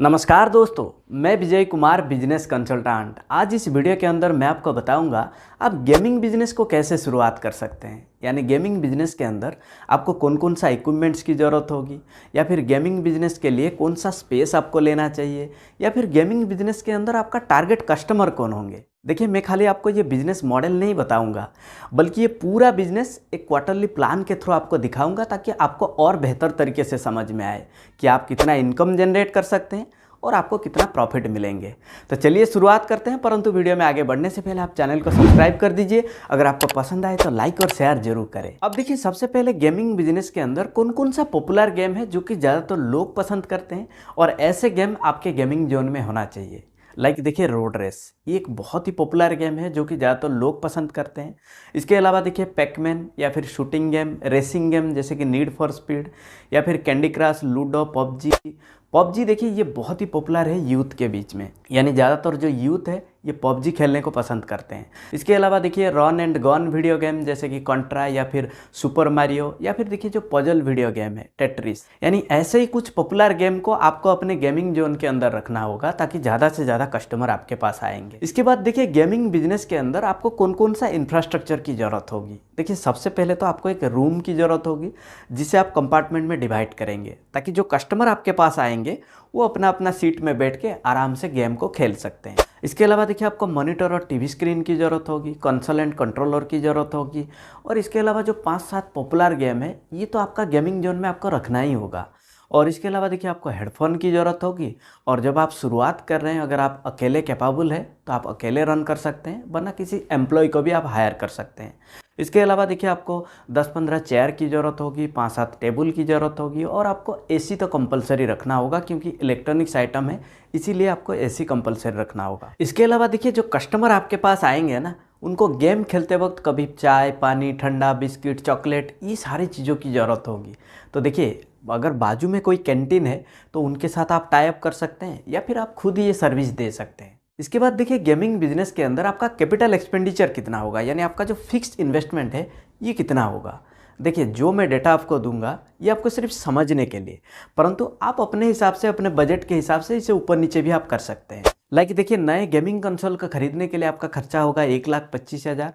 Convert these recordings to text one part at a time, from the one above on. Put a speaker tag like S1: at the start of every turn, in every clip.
S1: नमस्कार दोस्तों, मैं विजय कुमार बिजनेस कंसल्टेंट। आज इस वीडियो के अंदर मैं आपको बताऊंगा आप गेमिंग बिजनेस को कैसे शुरुआत कर सकते हैं। यानी गेमिंग बिजनेस के अंदर आपको कौन कौन सा इक्विपमेंट्स की ज़रूरत होगी, या फिर गेमिंग बिजनेस के लिए कौन सा स्पेस आपको लेना चाहिए, या फिर गेमिंग बिजनेस के अंदर आपका टारगेट कस्टमर कौन होंगे। देखिए, मैं खाली आपको ये बिजनेस मॉडल नहीं बताऊंगा, बल्कि ये पूरा बिजनेस एक क्वार्टरली प्लान के थ्रू आपको दिखाऊंगा, ताकि आपको और बेहतर तरीके से समझ में आए कि आप कितना इनकम जनरेट कर सकते हैं और आपको कितना प्रॉफिट मिलेंगे। तो चलिए शुरुआत करते हैं, परंतु वीडियो में आगे बढ़ने से पहले आप चैनल को सब्सक्राइब कर दीजिए। अगर आपको पसंद आए तो लाइक और शेयर जरूर करें। अब देखिए, सबसे पहले गेमिंग बिजनेस के अंदर कौन कौन सा पॉपुलर गेम है जो कि ज़्यादातर लोग पसंद करते हैं, और ऐसे गेम आपके गेमिंग जोन में होना चाहिए। देखिए, रोड रेस ये एक बहुत ही पॉपुलर गेम है जो कि ज़्यादातर लोग पसंद करते हैं। इसके अलावा देखिए, पैकमैन या फिर शूटिंग गेम, रेसिंग गेम जैसे कि नीड फॉर स्पीड, या फिर कैंडी क्रश, लूडो, पबजी देखिए ये बहुत ही पॉपुलर है यूथ के बीच में। यानी ज़्यादातर जो यूथ है ये पबजी खेलने को पसंद करते हैं। इसके अलावा देखिए, run and gun video game जैसे कि कॉन्ट्रा या फिर सुपर मारियो, या फिर देखिए जो पजल वीडियो गेम है टेट्रिस। यानी ऐसे ही कुछ पॉपुलर गेम को आपको अपने गेमिंग जोन के अंदर रखना होगा, ताकि ज़्यादा से ज़्यादा कस्टमर आपके पास आएंगे। इसके बाद देखिए, गेमिंग बिजनेस के अंदर आपको कौन कौन सा इंफ्रास्ट्रक्चर की ज़रूरत होगी। देखिए, सबसे पहले तो आपको एक रूम की ज़रूरत होगी, जिसे आप कंपार्टमेंट में डिवाइड करेंगे, ताकि जो कस्टमर आपके पास आएंगे वो अपना अपना सीट में बैठ के आराम से गेम को खेल सकते हैं। इसके अलावा देखिए, आपको मॉनिटर और टीवी स्क्रीन की ज़रूरत होगी, कंसोल एंड कंट्रोलर की ज़रूरत होगी, और इसके अलावा जो 5-7 पॉपुलर गेम है ये तो आपका गेमिंग जोन में आपको रखना ही होगा। और इसके अलावा देखिए, आपको हेडफोन की ज़रूरत होगी, और जब आप शुरुआत कर रहे हैं, अगर आप अकेले कैपेबल है तो आप अकेले रन कर सकते हैं, वरना किसी एम्प्लॉय को भी आप हायर कर सकते हैं। इसके अलावा देखिए, आपको 10-15 चेयर की ज़रूरत होगी, 5-7 टेबल की ज़रूरत होगी, और आपको एसी तो कंपलसरी रखना होगा, क्योंकि इलेक्ट्रॉनिक्स आइटम है, इसीलिए आपको एसी कंपलसरी रखना होगा। इसके अलावा देखिए, जो कस्टमर आपके पास आएंगे ना, उनको गेम खेलते वक्त कभी चाय, पानी, ठंडा, बिस्किट, चॉकलेट, ये सारी चीज़ों की ज़रूरत होगी। तो देखिए, अगर बाजू में कोई कैंटीन है तो उनके साथ आप टाई अप कर सकते हैं, या फिर आप खुद ही ये सर्विस दे सकते हैं। इसके बाद देखिए, गेमिंग बिजनेस के अंदर आपका कैपिटल एक्सपेंडिचर कितना होगा, यानी आपका जो फिक्स्ड इन्वेस्टमेंट है ये कितना होगा। देखिए, जो मैं डेटा आपको दूंगा ये आपको सिर्फ समझने के लिए, परंतु आप अपने हिसाब से, अपने बजट के हिसाब से इसे ऊपर नीचे भी आप कर सकते हैं। देखिए, नए गेमिंग कंसोल का खरीदने के लिए आपका खर्चा होगा 1,25,000।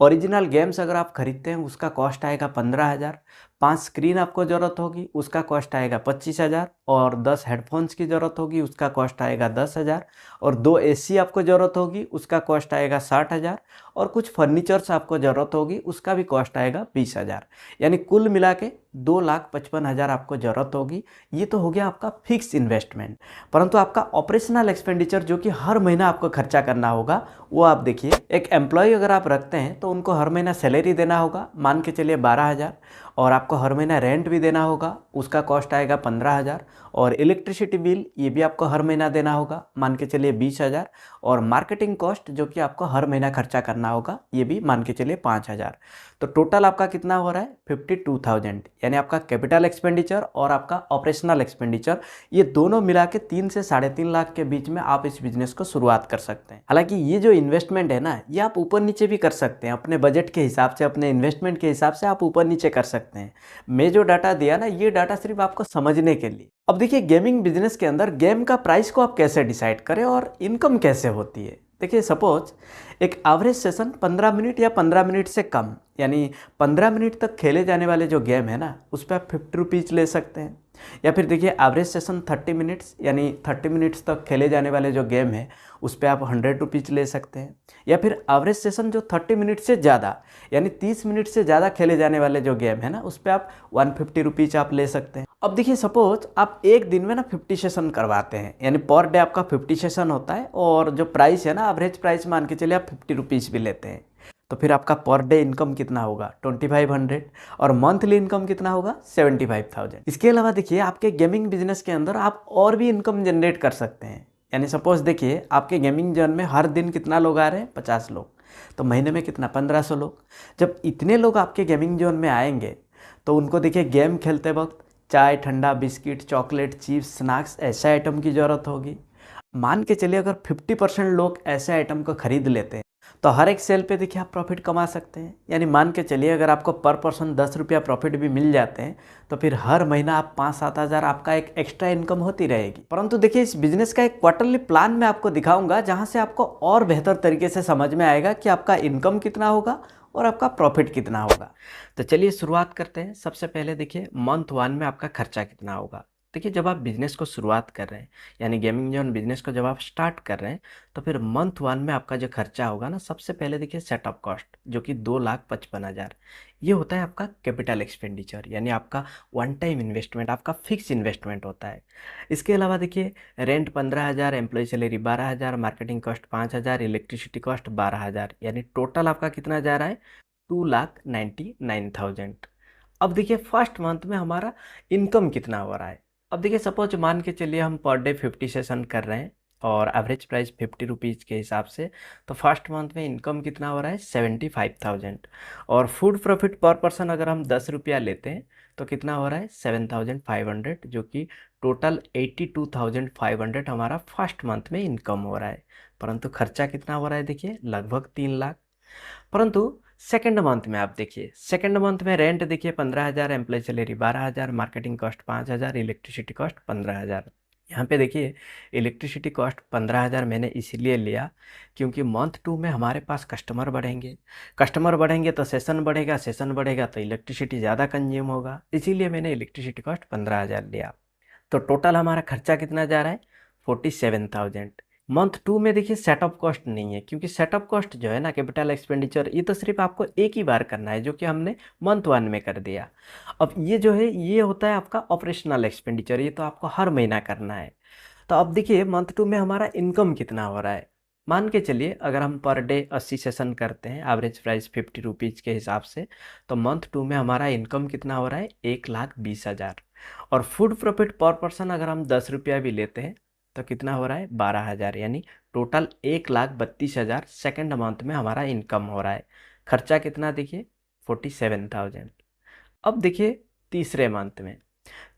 S1: ओरिजिनल गेम्स अगर आप खरीदते हैं उसका कॉस्ट आएगा 15,000। 5 स्क्रीन आपको ज़रूरत होगी, उसका कॉस्ट आएगा 25,000। और 10 हेडफोन्स की ज़रूरत होगी, उसका कॉस्ट आएगा 10,000। और 2 एसी आपको ज़रूरत होगी, उसका कॉस्ट आएगा 60,000। और कुछ फर्नीचर्स आपको ज़रूरत होगी, उसका भी कॉस्ट आएगा 20,000। यानी कुल मिला के 2,55,000 आपको ज़रूरत होगी। ये तो हो गया आपका फिक्स इन्वेस्टमेंट। परंतु आपका ऑपरेशनल एक्सपेंडिचर जो कि हर महीना आपको खर्चा करना होगा, वो आप देखिए, एक एम्प्लॉय अगर आप रखते हैं तो उनको हर महीना सैलरी देना होगा, मान के चलिए 12,000। और आपको हर महीना रेंट भी देना होगा, उसका कॉस्ट आएगा 15,000। और इलेक्ट्रिसिटी बिल ये भी आपको हर महीना देना होगा, मान के चलिए 20,000। और मार्केटिंग कॉस्ट जो कि आपको हर महीना खर्चा करना होगा, ये भी मान के चलिए 5,000। तो टोटल आपका कितना हो रहा है, 52,000। यानी आपका कैपिटल एक्सपेंडिचर और आपका ऑपरेशनल एक्सपेंडिचर, ये दोनों मिला के 3 से 3.5 लाख के बीच में आप इस बिजनेस को शुरुआत कर सकते हैं। हालांकि ये जो इन्वेस्टमेंट है ना, ये आप ऊपर नीचे भी कर सकते हैं, अपने बजट के हिसाब से, अपने इन्वेस्टमेंट के हिसाब से आप ऊपर नीचे कर सकते हैं। मैं जो डाटा दिया ना, ये डाटा सिर्फ आपको समझने के लिए। अब देखिए, गेमिंग बिजनेस के अंदर गेम का प्राइस को आप कैसे डिसाइड करें और इनकम कैसे होती है। देखिए, सपोज एक एवरेज सेशन 15 मिनट या 15 मिनट से कम, यानी 15 मिनट तक खेले जाने वाले जो गेम है ना, उस पर आप 50 रुपीज़ ले सकते हैं। या फिर देखिए, एवरेज सेशन 30 मिनट्स, यानी 30 मिनट्स तक खेले जाने वाले जो गेम है उस पर आप 100 रुपीज़ ले सकते हैं। या फिर एवरेज सेशन जो 30 मिनट से ज़्यादा, यानी 30 मिनट से ज़्यादा खेले जाने वाले जो गेम है ना, उस पर आप 150 रुपीज़ आप ले सकते हैं। अब देखिए, सपोज आप एक दिन में ना 50 सेशन करवाते हैं, यानी पर डे आपका 50 सेशन होता है, और जो प्राइस है ना, एवरेज प्राइस मान के चलिए आप 50 रुपीज़ भी लेते हैं, तो फिर आपका पर डे इनकम कितना होगा, 2500। और मंथली इनकम कितना होगा, 75,000। इसके अलावा देखिए, आपके गेमिंग बिजनेस के अंदर आप और भी इनकम जनरेट कर सकते हैं। यानी सपोज देखिए, आपके गेमिंग जोन में हर दिन कितना लोग आ रहे हैं, 50 लोग, तो महीने में कितना, 1,500 लोग। जब इतने लोग आपके गेमिंग जोन में आएंगे तो उनको देखिए, गेम खेलते वक्त चाय, ठंडा, बिस्किट, चॉकलेट, चिप्स, स्नैक्स, ऐसे आइटम की ज़रूरत होगी। मान के चलिए, अगर 50% लोग ऐसे आइटम को खरीद लेते हैं तो हर एक सेल पे देखिए आप प्रॉफिट कमा सकते हैं। यानी मान के चलिए अगर आपको पर पर्सन 10 रुपया प्रॉफिट भी मिल जाते हैं तो फिर हर महीना आप 5-7 हज़ार आपका एक एक्स्ट्रा इनकम होती रहेगी। परंतु देखिए इस बिजनेस का एक क्वार्टरली प्लान मैं आपको दिखाऊंगा जहां से आपको और बेहतर तरीके से समझ में आएगा कि आपका इनकम कितना होगा और आपका प्रॉफिट कितना होगा। तो चलिए शुरुआत करते हैं। सबसे पहले देखिए मंथ 1 में आपका खर्चा कितना होगा। देखिए जब आप बिज़नेस को शुरुआत कर रहे हैं यानी गेमिंग जोन बिज़नेस को जब आप स्टार्ट कर रहे हैं तो फिर मंथ 1 में आपका जो खर्चा होगा ना, सबसे पहले देखिए सेटअप कॉस्ट जो कि 2,55,000 ये होता है आपका कैपिटल एक्सपेंडिचर, यानी आपका वन टाइम इन्वेस्टमेंट, आपका फिक्स इन्वेस्टमेंट होता है। इसके अलावा देखिए rent 15,000, employ salary 12,000, marketing cost 5,000, electricity cost 12,000, यानी टोटल आपका कितना जा रहा है 2,99,000। अब देखिए फर्स्ट मंथ में हमारा इनकम कितना हो रहा है। अब देखिए सपोज मान के चलिए हम पर डे 50 सेशन कर रहे हैं और एवरेज प्राइस 50 रुपीज़ के हिसाब से, तो फर्स्ट मंथ में इनकम कितना हो रहा है 75,000। और फूड प्रॉफिट पर पर्सन अगर हम 10 रुपया लेते हैं तो कितना हो रहा है 7,500, जो कि टोटल 82,500 हमारा फर्स्ट मंथ में इनकम हो रहा है। परंतु खर्चा कितना हो रहा है देखिए लगभग 3 लाख। परंतु सेकंड मंथ में आप देखिए, सेकंड मंथ में रेंट देखिए 15,000, employ salary 12,000, marketing cost 5,000, electricity cost 15,000। यहाँ पे देखिए इलेक्ट्रिसिटी कॉस्ट 15,000 मैंने इसीलिए लिया क्योंकि मंथ 2 में हमारे पास कस्टमर बढ़ेंगे, कस्टमर बढ़ेंगे तो सेशन बढ़ेगा, सेशन बढ़ेगा तो इलेक्ट्रिसिटी ज़्यादा कंज्यूम होगा, इसीलिए मैंने इलेक्ट्रिसिटी कॉस्ट 15,000 लिया। तो टोटल हमारा खर्चा कितना जा रहा है 47,000। मंथ 2 में देखिए सेटअप कॉस्ट नहीं है क्योंकि सेटअप कॉस्ट जो है ना कैपिटल एक्सपेंडिचर, ये तो सिर्फ आपको एक ही बार करना है जो कि हमने मंथ 1 में कर दिया। अब ये जो है ये होता है आपका ऑपरेशनल एक्सपेंडिचर, ये तो आपको हर महीना करना है। तो अब देखिए मंथ 2 में हमारा इनकम कितना हो रहा है। मान के चलिए अगर हम पर डे 80 सेशन करते हैं, एवरेज प्राइस 50 रुपीज़ के हिसाब से, तो मंथ 2 में हमारा इनकम कितना हो रहा है 1,20,000। और फूड प्रॉफिट पर पर्सन अगर हम 10 रुपया भी लेते हैं तो कितना हो रहा है 12,000, यानी टोटल 1,32,000 सेकेंड मंथ में हमारा इनकम हो रहा है। खर्चा कितना देखिए 47,000। अब देखिए तीसरे मंथ में,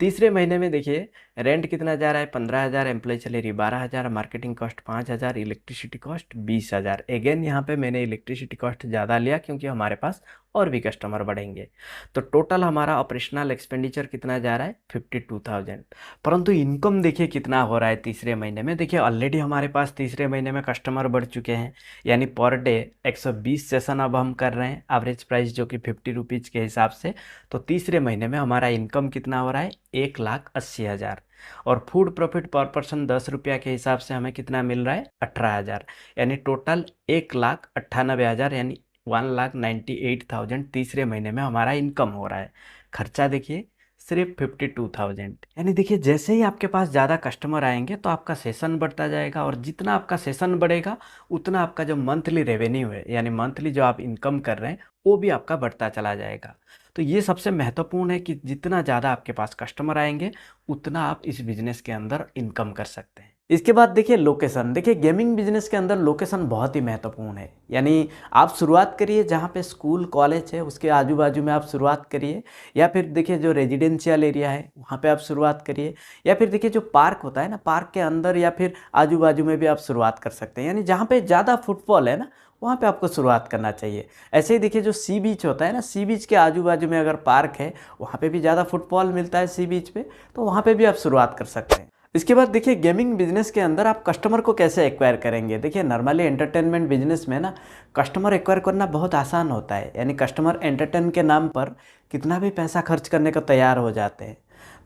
S1: तीसरे महीने में देखिए रेंट कितना जा रहा है 15,000, employ salary 12,000, marketing cost 5,000, electricity cost 20,000। Again यहाँ पे मैंने इलेक्ट्रिसिटी कॉस्ट ज़्यादा लिया क्योंकि हमारे पास और भी कस्टमर बढ़ेंगे। तो टोटल हमारा ऑपरेशनल एक्सपेंडिचर कितना जा रहा है 52,000। परंतु इनकम देखिए कितना हो रहा है तीसरे महीने में। देखिए ऑलरेडी हमारे पास तीसरे महीने में कस्टमर बढ़ चुके हैं, यानी पर डे 120 सेशन अब हम कर रहे हैं, एवरेज प्राइस जो कि 50 रुपीज़ के हिसाब से। तो तीसरे महीने में हमारा इनकम कितना हो रहा है 1,80,000। और फूड प्रॉफिट पर पर्सन 10 रुपया के हिसाब से हमें कितना मिल रहा है 18,000, यानी टोटल 1,98,000 यानी 1,98,000 तीसरे महीने में हमारा इनकम हो रहा है। खर्चा देखिए सिर्फ 52,000। यानी देखिए जैसे ही आपके पास ज़्यादा कस्टमर आएंगे तो आपका सेशन बढ़ता जाएगा, और जितना आपका सेशन बढ़ेगा उतना आपका जो मंथली रेवेन्यू है यानी मंथली जो आप इनकम कर रहे हैं वो भी आपका बढ़ता चला जाएगा। तो ये सबसे महत्वपूर्ण है कि जितना ज़्यादा आपके पास कस्टमर आएंगे उतना आप इस बिज़नेस के अंदर इनकम कर सकते हैं। इसके बाद देखिए लोकेशन। देखिए गेमिंग बिजनेस के अंदर लोकेशन बहुत ही महत्वपूर्ण है। यानी आप शुरुआत करिए जहाँ पे स्कूल कॉलेज है उसके आजू बाजू में आप शुरुआत करिए, या फिर देखिए जो रेजिडेंशियल एरिया है वहाँ पे आप शुरुआत करिए, या फिर देखिए जो पार्क होता है ना पार्क के अंदर या फिर आजू बाजू में भी आप शुरुआत कर सकते हैं। यानी जहाँ पे ज़्यादा फुटफॉल है ना वहाँ पे आपको शुरुआत करना चाहिए। ऐसे ही देखिए जो सी बीच होता है ना, सी बीच के आजू बाजू में अगर पार्क है वहाँ पे भी ज़्यादा फुटफॉल मिलता है सी बीच पे, तो वहाँ पे भी आप शुरुआत कर सकते हैं। इसके बाद देखिए गेमिंग बिजनेस के अंदर आप कस्टमर को कैसे एक्वायर करेंगे। देखिए नॉर्मली एंटरटेनमेंट बिजनेस में ना कस्टमर एक्वायर करना बहुत आसान होता है, यानी कस्टमर एंटरटेन के नाम पर कितना भी पैसा खर्च करने को तैयार हो जाते हैं।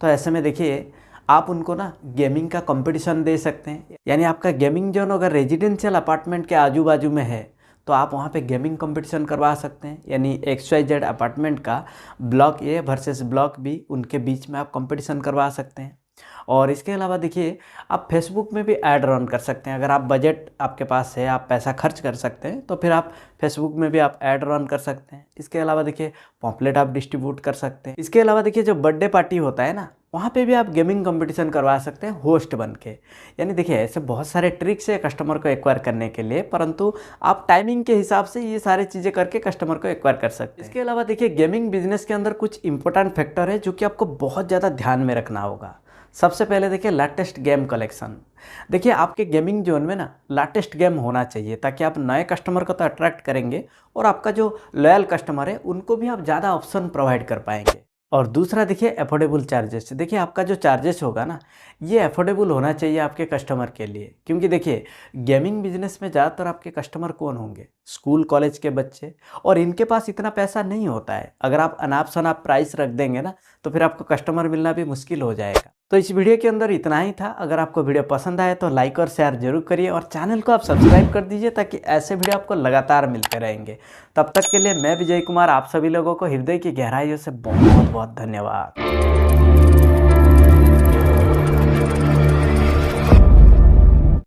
S1: तो ऐसे में देखिए आप उनको ना गेमिंग का कंपटीशन दे सकते हैं। यानी आपका गेमिंग जोन अगर रेजिडेंशियल अपार्टमेंट के आजू बाजू में है तो आप वहाँ पे गेमिंग कंपटीशन करवा सकते हैं। यानी XYZ अपार्टमेंट का block A versus block B उनके बीच में आप कंपटीशन करवा सकते हैं। और इसके अलावा देखिए आप फेसबुक में भी ऐड रन कर सकते हैं। अगर आप बजट आपके पास है, आप पैसा खर्च कर सकते हैं, तो फिर आप फेसबुक में भी आप ऐड रन कर सकते हैं। इसके अलावा देखिए पॉम्पलेट आप डिस्ट्रीब्यूट कर सकते हैं। इसके अलावा देखिए जो बर्थडे पार्टी होता है ना वहाँ पे भी आप गेमिंग कंपटीशन करवा सकते हैं होस्ट बन के। यानी देखिए ऐसे बहुत सारे ट्रिक्स है कस्टमर को एक्वायर करने के लिए, परंतु आप टाइमिंग के हिसाब से ये सारी चीज़ें करके कस्टमर को एक्वायर कर सकते हैं। इसके अलावा देखिए गेमिंग बिजनेस के अंदर कुछ इंपॉर्टेंट फैक्टर है जो कि आपको बहुत ज़्यादा ध्यान में रखना होगा। सबसे पहले देखिए लेटेस्ट गेम कलेक्शन। देखिए आपके गेमिंग जोन में ना लेटेस्ट गेम होना चाहिए, ताकि आप नए कस्टमर को तो अट्रैक्ट करेंगे और आपका जो लॉयल कस्टमर है उनको भी आप ज़्यादा ऑप्शन प्रोवाइड कर पाएंगे। और दूसरा देखिए अफोर्डेबल चार्जेस। देखिए आपका जो चार्जेस होगा ना, ये अफोर्डेबल होना चाहिए आपके कस्टमर के लिए, क्योंकि देखिए गेमिंग बिजनेस में ज़्यादातर आपके कस्टमर कौन होंगे? स्कूल कॉलेज के बच्चे, और इनके पास इतना पैसा नहीं होता है। अगर आप अनाप शनाप प्राइस रख देंगे ना, तो फिर आपको कस्टमर मिलना भी मुश्किल हो जाएगा। तो इस वीडियो के अंदर इतना ही था। अगर आपको वीडियो पसंद आए तो लाइक और शेयर जरूर करिए, और चैनल को आप सब्सक्राइब कर दीजिए, ताकि ऐसे वीडियो आपको लगातार मिलते रहेंगे। तब तक के लिए मैं विजय कुमार आप सभी लोगों को हृदय की गहराइयों से बहुत बहुत धन्यवाद।